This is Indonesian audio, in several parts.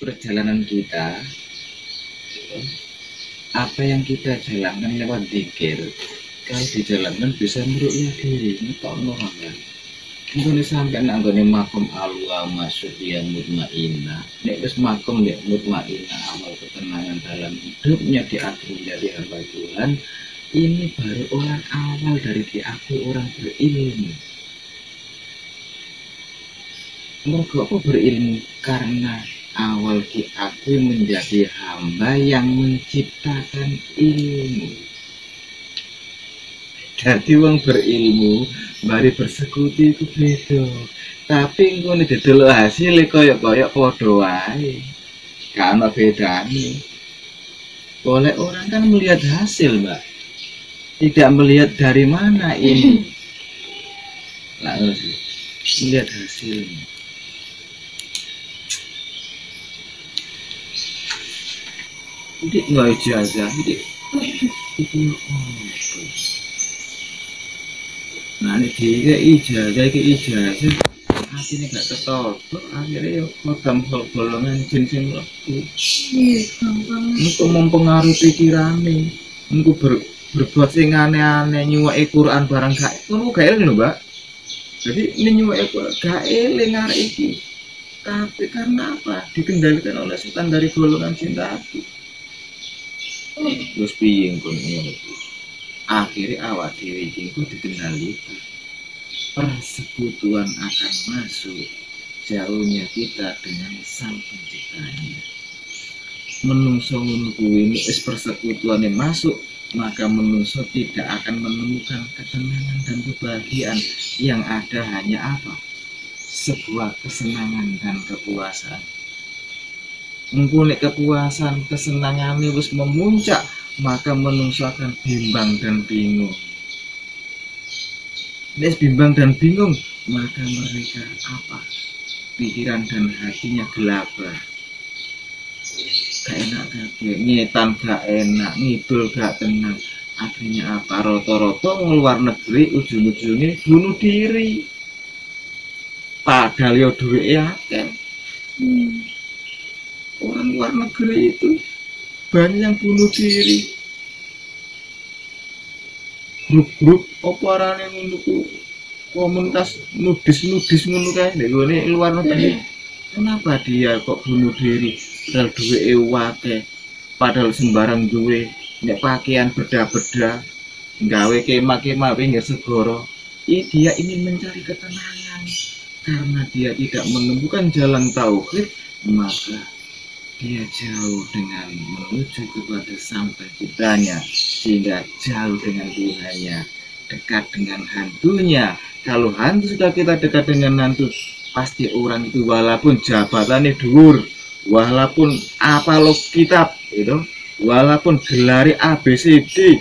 perjalanan kita, apa yang kita jalankan lewat zikir, kalau dijalankan bisa meruqyah diri, ngetokno kan. Mungkin sampai nanggone makom alwa masuk yang mutmainah. Nek wis makom nek mutmainah amal ketenangan dalam hidupnya diakui menjadi hamba Tuhan, ini baru orang awal dari diakui orang berilmu. Mergo apa berilmu? Karena awal diakui menjadi hamba yang menciptakan ilmu. Jadi wong berilmu mari bersekutu itu beda. Tapi engko nek didelok hasilé koyok-koyok padha wae. Gak ana bedane. Oleh orang kan melihat hasil, Mbak. Tidak melihat dari mana ini. Langsung melihat hasilnya. Jadi nggak ijazah, jadi itu nah ini dia ijazah, akhirnya gak ketolok, akhirnya kodam golongan jin sing lebu. Itu mempengaruhi pikirannya, itu berbuat sing aneh-aneh, nyuwai Quran barang gak, itu gak eling lho Mbak. Jadi ini nyuwai Quran gak eling arek iki, tapi karena apa? Dikendalikan oleh setan dari golongan jin tadi. Terus piye pun ini, akhirnya awak dhewe iki dikendalikan. Persekutuan akan masuk, jauhnya kita dengan sang penciptanya. Menungso ngono kuwi wis persekutuane masuk, maka menungso tidak akan menemukan ketenangan dan kebahagiaan. Yang ada hanya apa? Sebuah kesenangan dan kepuasan. Mengkunik kepuasan, kesenangan wis memuncak, maka menungso akan bimbang dan bingung. Nek bimbang dan bingung, maka mereka apa? Pikiran dan hatinya gelabah. Gak enak kabeh, ngetan gak enak, ngidul gak tenang. Akhirnya apa? Roto-roto ngeluar negeri ujung-ujungnya bunuh diri. Padahal yo duweke akeh. Orang luar negeri itu banyak yang bunuh diri. Grup-grup operane ngono komunitas nudis ngono kae nek luar negeri. Kenapa dia kok bunuh diri? Padahal duweke akeh. Padahal sembarang duwe nek pakaian beda-beda, gawe kemah-kemah pinggir segara. Dia ingin mencari ketenangan. Karena dia tidak menemukan jalan tauhid, maka dia jauh dengan menuju kepada sang penciptanya, sehingga jauh dengan Tuhannya, dekat dengan hantunya. Kalau hantu sudah kita dekat dengan hantu, pasti orang itu walaupun jabatannya dhuwur, walaupun apa lo kitab itu, walaupun gelari ABCD,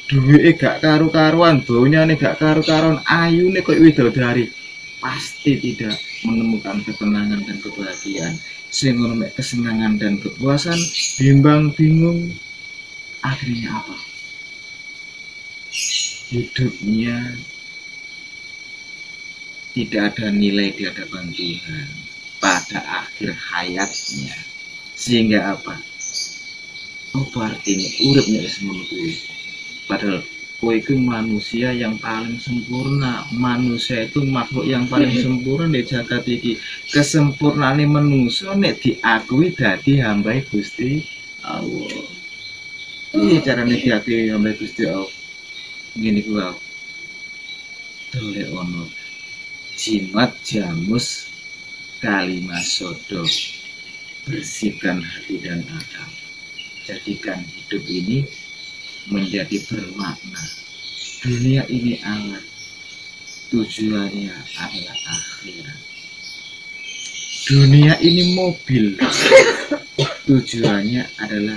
duweke gak karu-karuan, baunya gak karu-karuan, ayune koyo widodari, pasti tidak menemukan ketenangan dan kebahagiaan. Sehingga kesenangan dan kepuasan, bimbang bingung, akhirnya apa? Hidupnya tidak ada nilai di hadapan Tuhan pada akhir hayatnya. Sehingga apa? Apa artinya uripnya semono kuwi? Padahal kowe itu manusia yang paling sempurna. Manusia itu makhluk yang paling sempurna di jagat iki. Kesempurnaane manusia nek diakui dadi hamba Gusti Allah. Piye carane diakui hamba Gusti Allah? Ngene kuwi wae. Dole ono jimat jamus kalimat sodo. Bersihkan hati dan akal. Jadikan hidup ini menjadi bermakna. Dunia ini alat, tujuannya adalah akhirat. Dunia ini mobil, tujuannya adalah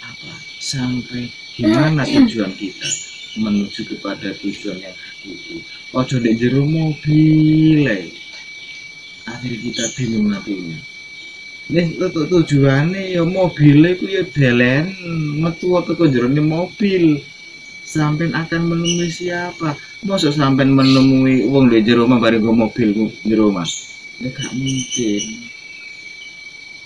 apa? Sampai gimana tujuan kita menuju kepada tujuan yang hakiki. Ojo ndek jero mobil, akhirnya kita bingung nantinya. Nih tujuannya ya mobilnya itu ya delen metu ke jerone mobil. Sampai akan menemui siapa? Masuk sampai menemui wong di jero omah bareng go mobil jero omah. Ya gak mungkin.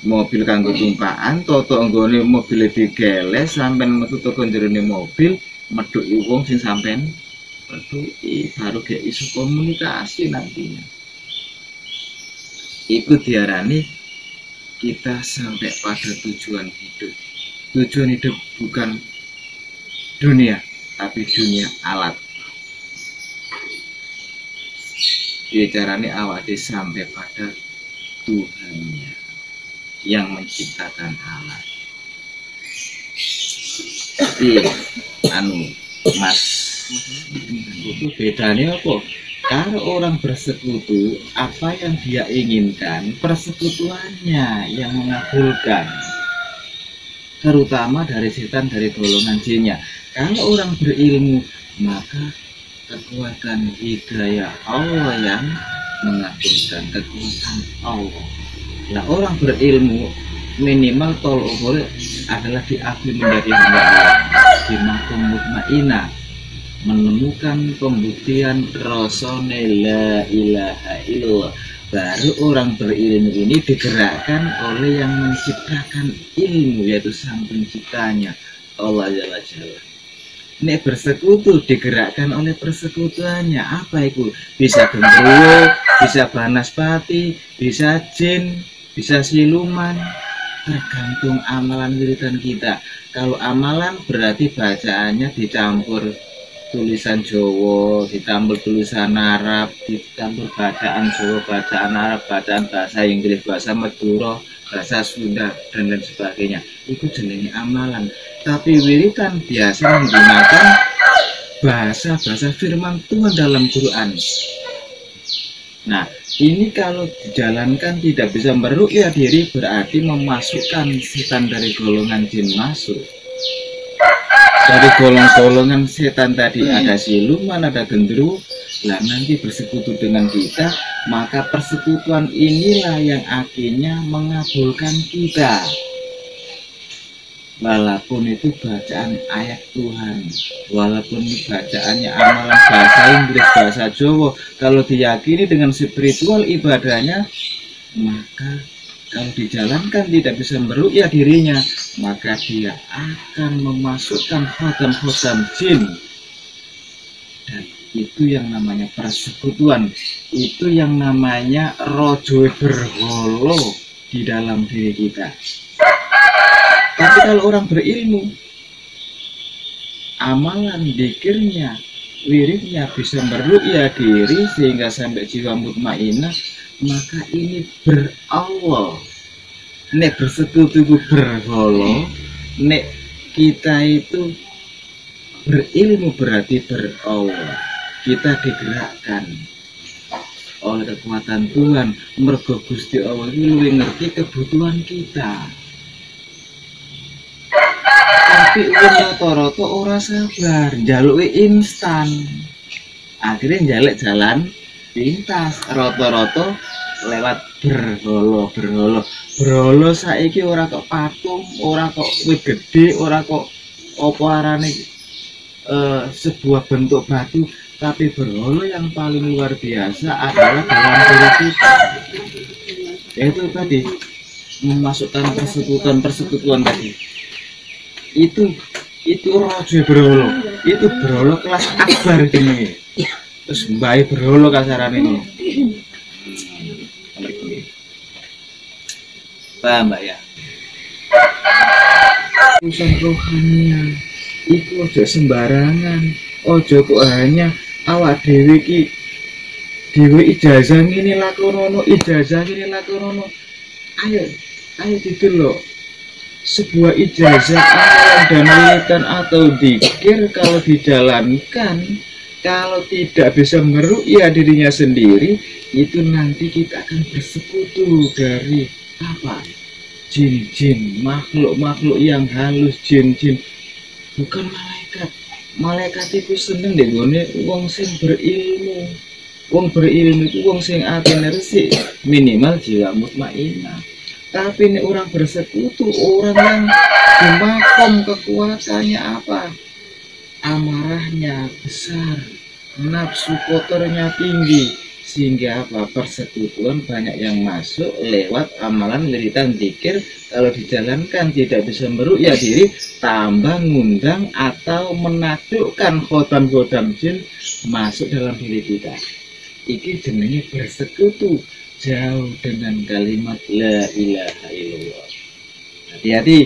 mobil kanggo tumpakan toto nggone mobil digeles sampean metu teko jerone mobil medhuki wong sing sampean medhuki baru gak iso komunikasi nantinya. Itu diarani kita sampai pada tujuan hidup. Tujuan hidup bukan dunia, tapi dunia alat. Diarani awak sampai pada Tuhannya yang menciptakan alat. Jadi Mas, itu bedanya apa? Kalau orang bersekutu, apa yang dia inginkan, persekutuannya yang mengabulkan. Terutama dari setan, dari golongan jinnya. Kalau orang berilmu, maka kekuatan hidayah Allah yang mengabulkan, kekuatan Allah. Nah, orang berilmu minimal tol ukur adalah diakui menjadi hamba Allah di makom mutmainah, menemukan pembuktian Rasulullah la ilaha illallah. Baru orang berilmu ini digerakkan oleh yang menciptakan ilmu, yaitu sang penciptanya Allah Jalla Jalla. Ini bersekutu digerakkan oleh persekutuannya. Apa itu? Bisa genderuwo, bisa banaspati, bisa jin, bisa siluman. Tergantung amalan wiridan kita. Kalau amalan berarti bacaannya dicampur tulisan Jawa, dicampur tulisan Arab, dicampur bacaan Jawa, bacaan Arab, bacaan bahasa Inggris, bahasa Madura, bahasa Sunda, dan lain sebagainya. Itu jenenge amalan. Tapi wiridan biasa menggunakan bahasa-bahasa firman Tuhan dalam Quran. Nah, ini kalau dijalankan tidak bisa meruqyah diri, berarti memasukkan setan dari golongan jin masuk. Dari golongan setan tadi ada siluman, ada genderuwo. Nah, nanti bersekutu dengan kita, maka persekutuan inilah yang akhirnya mengabulkan kita. Walaupun itu bacaan ayat Tuhan, walaupun bacaannya amalan bahasa Inggris, bahasa Jawa, kalau diyakini dengan spiritual ibadahnya, maka kalau dijalankan tidak bisa meruqyah dirinya, maka dia akan memasukkan khodam-khodam jin. Dan itu yang namanya persekutuan, itu yang namanya rojo berholo di dalam diri kita. Tapi kalau orang berilmu, amalan dikirnya, wiridnya bisa meruqyah diri sehingga sampai jiwa mutmainah, maka ini berawal. Nek bersekutu itu berholo, nek kita itu berilmu berarti berawal. Kita digerakkan oleh kekuatan Tuhan. Mergo Gusti Allah itu lebih ngerti kebutuhan kita. Tapi rata-rata ora sabar, njaluke instan. Akhirnya njaluk jalan pintas, rata-rata lewat berholo saiki ora kok patung, ora kok wit gede, ora kok apa arane sebuah bentuk batu, tapi berholo yang paling luar biasa adalah dalam diri kita, yaitu tadi memasukkan persekutuan tadi. Itu rojo berholo, itu berholo kelas akbar ini. Terus mbae berholo kasaran ini. Paham Mbak ya? Urusan rohanian itu ojo sembarangan, ojo kok hanya awak dhewe iki dhewe ijazah ngene lakonono, ijazah ngene lakonono. Ayo didelok. Sebuah ijazah amalan dan wiridan atau dzikir kalau dijalankan, kalau tidak bisa meruqyah dirinya sendiri, itu nanti kita akan bersekutu dari apa? Jin-jin, makhluk-makhluk yang halus, jin-jin. Bukan malaikat. Malaikat itu seneng deh gone wong sing berilmu. Wong berilmu itu wong sing atine resik, minimal jiwa mutmainah. Tapi ini orang bersekutu, orang yang di makom kekuatannya apa? Amarahnya besar, nafsu kotornya tinggi, Sehingga apa? Persekutuan banyak yang masuk lewat amalan wiridan zikir. Kalau dijalankan tidak bisa meruqyah diri, tambah ngundang atau menakjubkan khotam-khotam jin masuk dalam diri kita. Iki jenenge bersekutu jauh dengan kalimat la ilaha illallah. Hati-hati,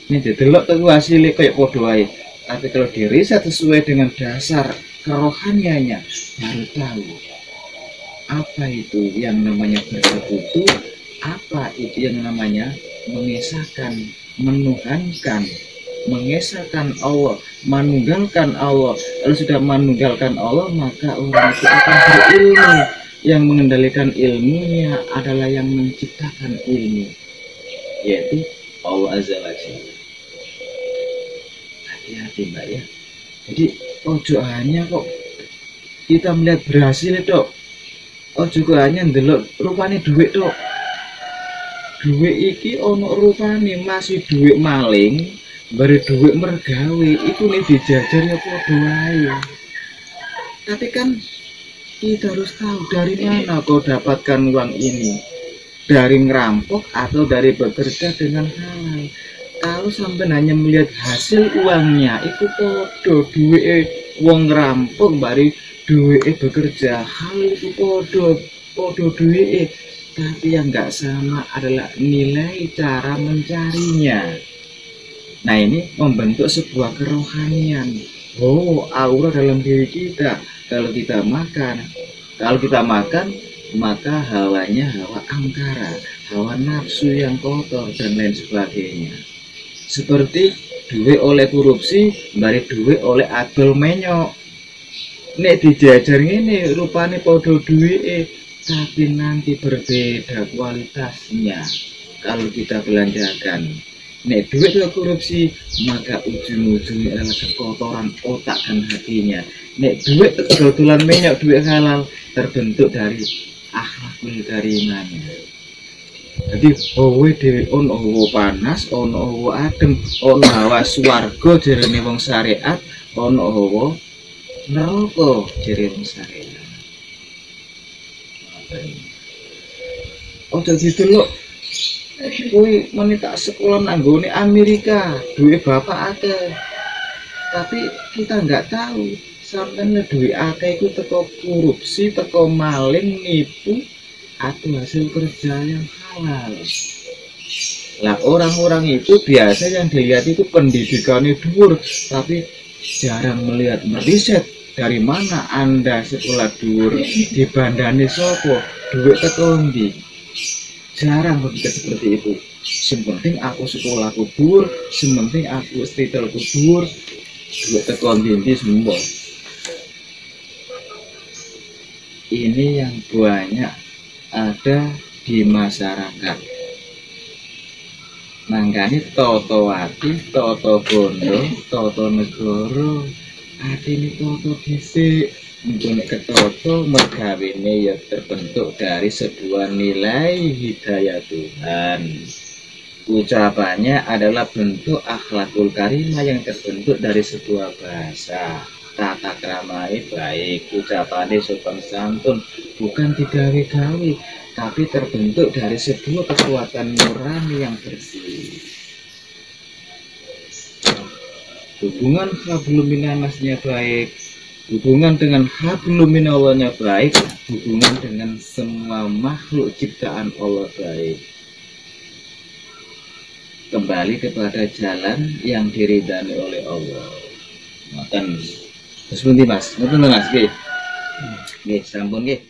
ini didelok tuh hasilnya kayak podo ae. Tapi kalau diriset sesuai dengan dasar kerohaniannya, baru tahu apa itu yang namanya bersekutu, apa itu yang namanya mengesahkan, menuhankan, mengesahkan Allah, menunggalkan Allah. Kalau sudah menunggalkan Allah, maka orang itu akan berilmu. Yang mengendalikan ilmunya adalah yang menciptakan ilmu, yaitu Allah Azza wa Jalla. Hati-hati mbak ya. Jadi ojo hanya kok kita melihat berhasil itu, ojo hanya ndelok rupane duit tok. Duit iki ono rupane masih duit maling, bari duit mergawe, itu nih dijajar ya podo wae. Tapi kan kita harus tahu dari mana kau dapatkan uang ini, dari ngerampok atau dari bekerja dengan halal. Kalau sampai hanya melihat hasil uangnya, itu podo duit uang ngerampok bari duit bekerja halal, itu podo duit. Tapi yang nggak sama adalah nilai cara mencarinya. Nah ini membentuk sebuah kerohanian. Oh, aura dalam diri kita. Kalau kita makan, maka hawanya hawa angkara, hawa nafsu yang kotor dan lain sebagainya. Seperti duit oleh korupsi, bari duit oleh adol menyok. Nek dijajar ini rupanya podo duit, tapi nanti berbeda kualitasnya kalau kita belanjakan. Nek duit itu korupsi, maka ujung-ujungnya adalah kekotoran otak dan hatinya. Nek duit kebetulan minyak, duit halal, terbentuk dari akhlakul karimahnya. Jadi hawa dhewe ono hawa panas, ono hawa adem, ono hawa swarga jarene wong syariat, ono hawa neraka jarene wong syariat. Ojo didelok kuwi menita sekolah nanggone Amerika, duit bapak akeh. Tapi kita nggak tahu sampeyan duit akeh iku teko korupsi, teko maling, nipu, atau hasil kerja yang halal. Lah orang-orang itu biasa yang dilihat itu pendidikannya dhuwur, tapi jarang melihat meriset dari mana Anda sekolah dhuwur, dibandani sopo, duit teko ndi. Jarang berpikir seperti itu. Yang penting aku sekolahku dhuwur, yang penting aku titelku dhuwur, duit teko ndi semua. Ini yang banyak ada di masyarakat. Mangkane toto ati, toto bondo, toto negoro, atine toto dhisik. Nek ketoto mergawene ya terbentuk dari sebuah nilai hidayah Tuhan. Ucapannya adalah bentuk akhlakul karimah yang terbentuk dari sebuah bahasa. Tata kramae baik, ucapannya sopan santun, bukan digawe-gawe, tapi terbentuk dari sebuah kekuatan nurani yang bersih. Hubungan hablum minannasnya baik, hubungan dengan hablum minallahnya baik, hubungan dengan semua makhluk ciptaan Allah baik. Kembali kepada jalan yang diridani oleh Allah. Makan terus pundi Mas, ngoten Mas nggih. Nggih, sampun nggih.